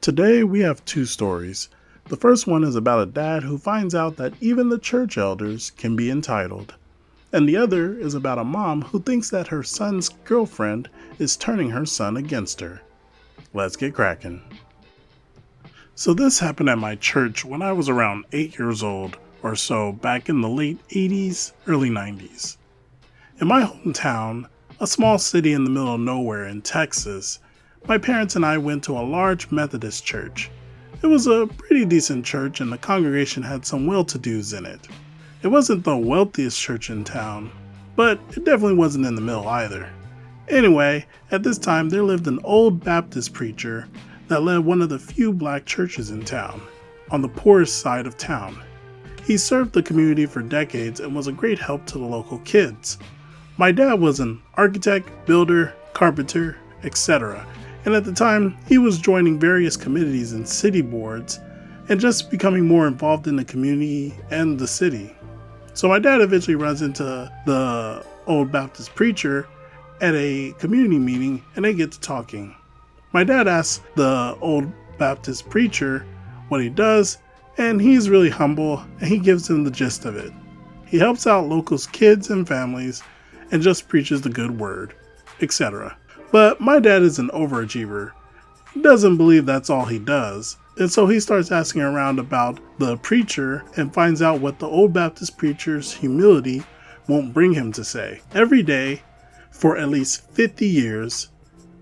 Today we have two stories. The first one is about a dad who finds out that even the church elders can be entitled. And the other is about a mom who thinks that her son's girlfriend is turning her son against her. Let's get cracking. So this happened at my church when I was around 8 years old or so back in the late 80s, early 90s. In my hometown, a small city in the middle of nowhere in Texas, my parents and I went to a large Methodist church. It was a pretty decent church and the congregation had some well-to-dos in it. It wasn't the wealthiest church in town, but it definitely wasn't in the middle either. Anyway, at this time there lived an old Baptist preacher that led one of the few black churches in town, on the poorest side of town. He served the community for decades and was a great help to the local kids. My dad was an architect, builder, carpenter, etc., and at the time he was joining various committees and city boards and just becoming more involved in the community and the city. So my dad eventually runs into the old Baptist preacher at a community meeting and they get to talking. My dad asks the old Baptist preacher what he does, and he's really humble and he gives him the gist of it. He helps out local kids and families and just preaches the good word, etc. But my dad is an overachiever. He doesn't believe that's all he does, and so he starts asking around about the preacher and finds out what the old Baptist preacher's humility won't bring him to say. Every day, for at least 50 years,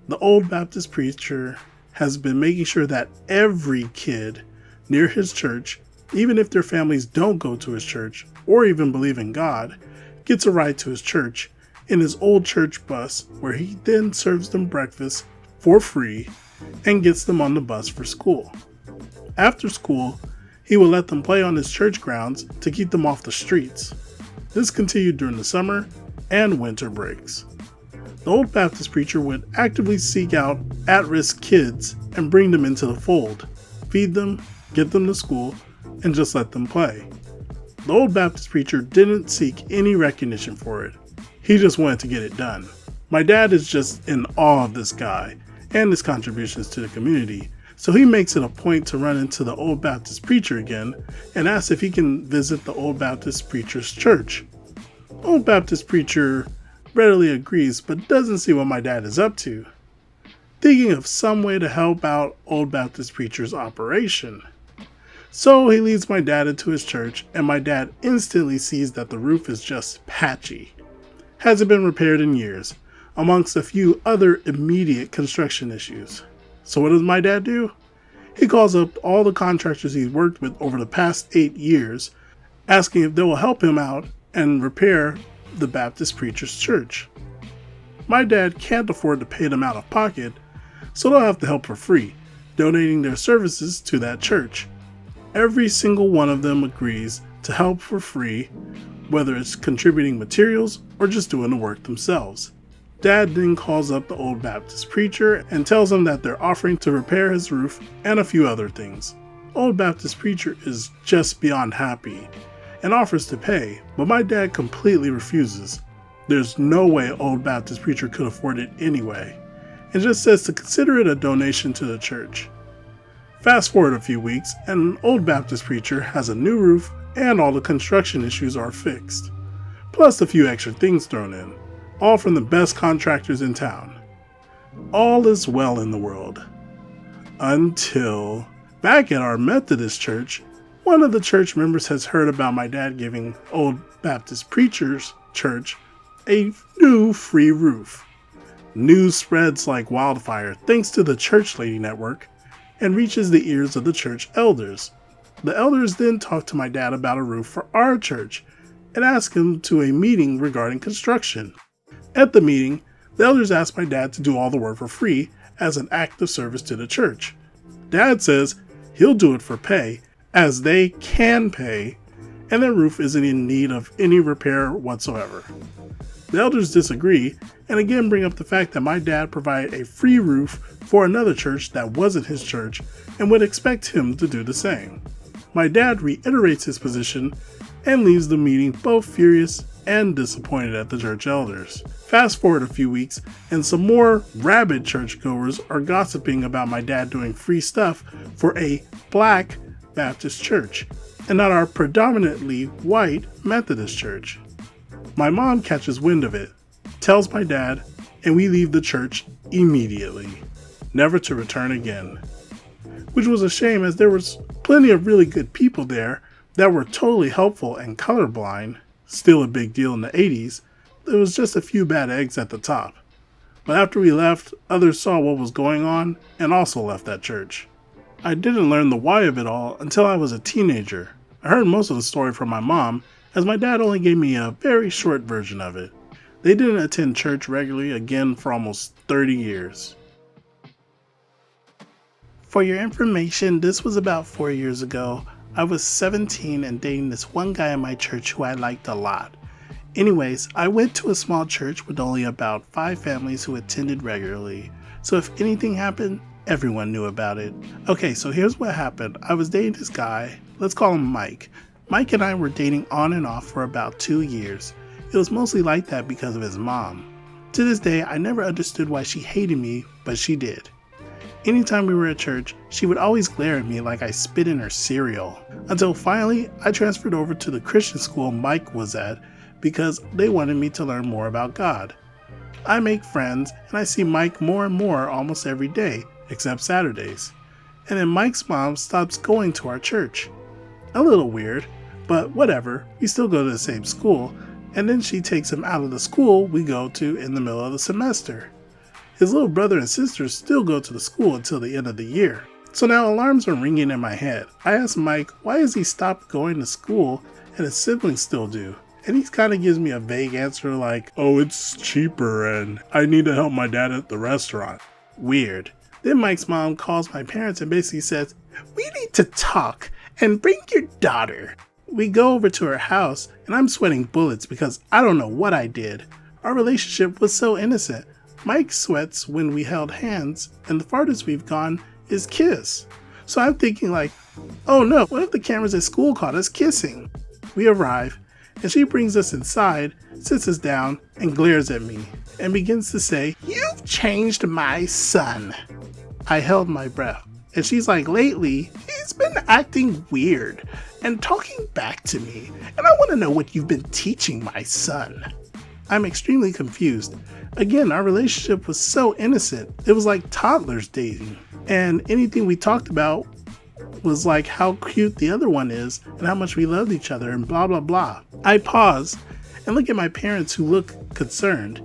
the old Baptist preacher has been making sure that every kid near his church, even if their families don't go to his church or even believe in God, gets a ride to his church in his old church bus, where he then serves them breakfast for free and gets them on the bus for school. After school, he will let them play on his church grounds to keep them off the streets. This continued during the summer and winter breaks. The old Baptist preacher would actively seek out at-risk kids and bring them into the fold, feed them, get them to school, and just let them play. The old Baptist preacher didn't seek any recognition for it. He just wanted to get it done. My dad is just in awe of this guy and his contributions to the community, so he makes it a point to run into the old Baptist preacher again and asks if he can visit the old Baptist preacher's church. Old Baptist preacher readily agrees but doesn't see what my dad is up to, thinking of some way to help out old Baptist preacher's operation. So he leads my dad into his church, and my dad instantly sees that the roof is just patchy. Hasn't been repaired in years, amongst a few other immediate construction issues. So what does my dad do? He calls up all the contractors he's worked with over the past 8 years, asking if they will help him out and repair the Baptist preacher's church. My dad can't afford to pay them out of pocket, so they'll have to help for free, donating their services to that church. Every single one of them agrees to help for free, whether it's contributing materials or just doing the work themselves. Dad then calls up the old Baptist preacher and tells him that they're offering to repair his roof and a few other things. Old Baptist preacher is just beyond happy and offers to pay, but my dad completely refuses. There's no way old Baptist preacher could afford it anyway, and just says to consider it a donation to the church. Fast forward a few weeks, and an old Baptist preacher has a new roof and all the construction issues are fixed, plus a few extra things thrown in, all from the best contractors in town. All is well in the world. Until, back at our Methodist church, one of the church members has heard about my dad giving old Baptist preacher's church a new free roof. News spreads like wildfire thanks to the Church Lady Network and reaches the ears of the church elders. The elders then talk to my dad about a roof for our church and ask him to a meeting regarding construction. At the meeting, the elders ask my dad to do all the work for free as an act of service to the church. Dad says he'll do it for pay, as they can pay, and their roof isn't in need of any repair whatsoever. The elders disagree and again bring up the fact that my dad provided a free roof for another church that wasn't his church and would expect him to do the same. My dad reiterates his position and leaves the meeting both furious and disappointed at the church elders. Fast forward a few weeks, and some more rabid churchgoers are gossiping about my dad doing free stuff for a black Baptist church, and not our predominantly white Methodist church. My mom catches wind of it, tells my dad, and we leave the church immediately, never to return again. Which was a shame, as there was plenty of really good people there that were totally helpful and colorblind, still a big deal in the 80s. There was just a few bad eggs at the top. But after we left, others saw what was going on and also left that church. I didn't learn the why of it all until I was a teenager. I heard most of the story from my mom, as my dad only gave me a very short version of it. They didn't attend church regularly again for almost 30 years. For your information, this was about 4 years ago. I was 17 and dating this one guy in my church who I liked a lot. Anyways, I went to a small church with only about 5 families who attended regularly. So if anything happened, everyone knew about it. Okay, so here's what happened. I was dating this guy. Let's call him Mike. Mike and I were dating on and off for about 2 years. It was mostly like that because of his mom. To this day, I never understood why she hated me, but she did. Anytime we were at church, she would always glare at me like I spit in her cereal. Until finally, I transferred over to the Christian school Mike was at because they wanted me to learn more about God. I make friends, and I see Mike more and more almost every day, except Saturdays. And then Mike's mom stops going to our church. A little weird, but whatever, we still go to the same school, and then she takes him out of the school we go to in the middle of the semester. His little brother and sister still go to the school until the end of the year. So now alarms are ringing in my head. I ask Mike, why has he stopped going to school and his siblings still do? And he kind of gives me a vague answer like, oh, it's cheaper and I need to help my dad at the restaurant. Weird. Then Mike's mom calls my parents and basically says, we need to talk and bring your daughter. We go over to her house and I'm sweating bullets because I don't know what I did. Our relationship was so innocent. Mike sweats when we held hands, and the farthest we've gone is kiss. So I'm thinking like, oh no, what if the cameras at school caught us kissing? We arrive, and she brings us inside, sits us down, and glares at me, and begins to say, you've changed my son. I held my breath, and she's like, lately, he's been acting weird, and talking back to me, and I want to know what you've been teaching my son. I'm extremely confused. Again, our relationship was so innocent. It was like toddlers dating. And anything we talked about was like how cute the other one is and how much we loved each other and blah, blah, blah. I pause and look at my parents who look concerned.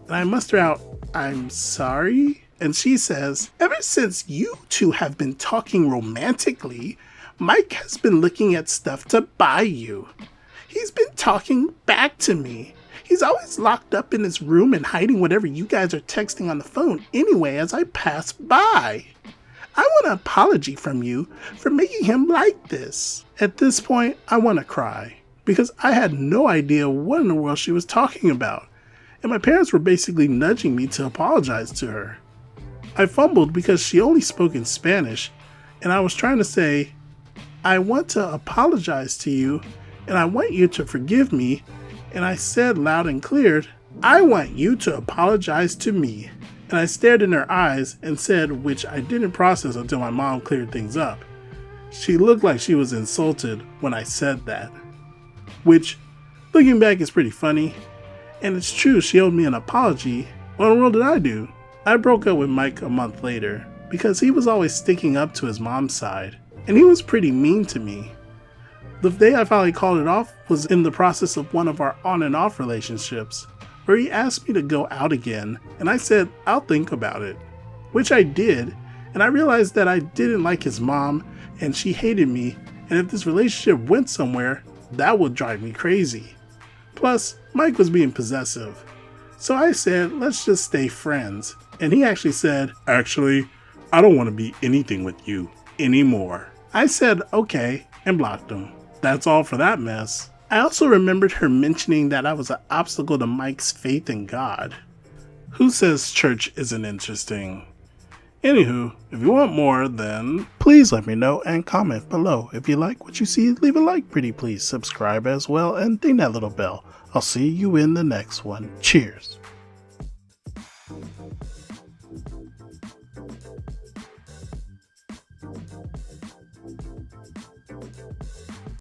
And I muster out, I'm sorry? And she says, ever since you two have been talking romantically, Mike has been looking at stuff to buy you. He's been talking back to me. He's always locked up in his room and hiding whatever you guys are texting on the phone anyway as I pass by. I want an apology from you for making him like this. At this point, I want to cry because I had no idea what in the world she was talking about. And my parents were basically nudging me to apologize to her. I fumbled because she only spoke in Spanish, and I was trying to say, I want to apologize to you, and I want you to forgive me. And I said loud and clear, I want you to apologize to me. And I stared in her eyes and said, which I didn't process until my mom cleared things up. She looked like she was insulted when I said that. Which, looking back, is pretty funny. And it's true, she owed me an apology. What in the world did I do? I broke up with Mike a month later because he was always sticking up to his mom's side. And he was pretty mean to me. The day I finally called it off was in the process of one of our on and off relationships, where he asked me to go out again, and I said, I'll think about it. Which I did, and I realized that I didn't like his mom, and she hated me, and if this relationship went somewhere, that would drive me crazy. Plus, Mike was being possessive. So I said, let's just stay friends. And he actually said, actually, I don't want to be anything with you anymore. I said, okay, and blocked him. That's all for that mess. I also remembered her mentioning that I was an obstacle to Mike's faith in God. Who says church isn't interesting? Anywho, if you want more, then please let me know and comment below. If you like what you see, leave a like, pretty please. Subscribe as well and ding that little bell. I'll see you in the next one. Cheers.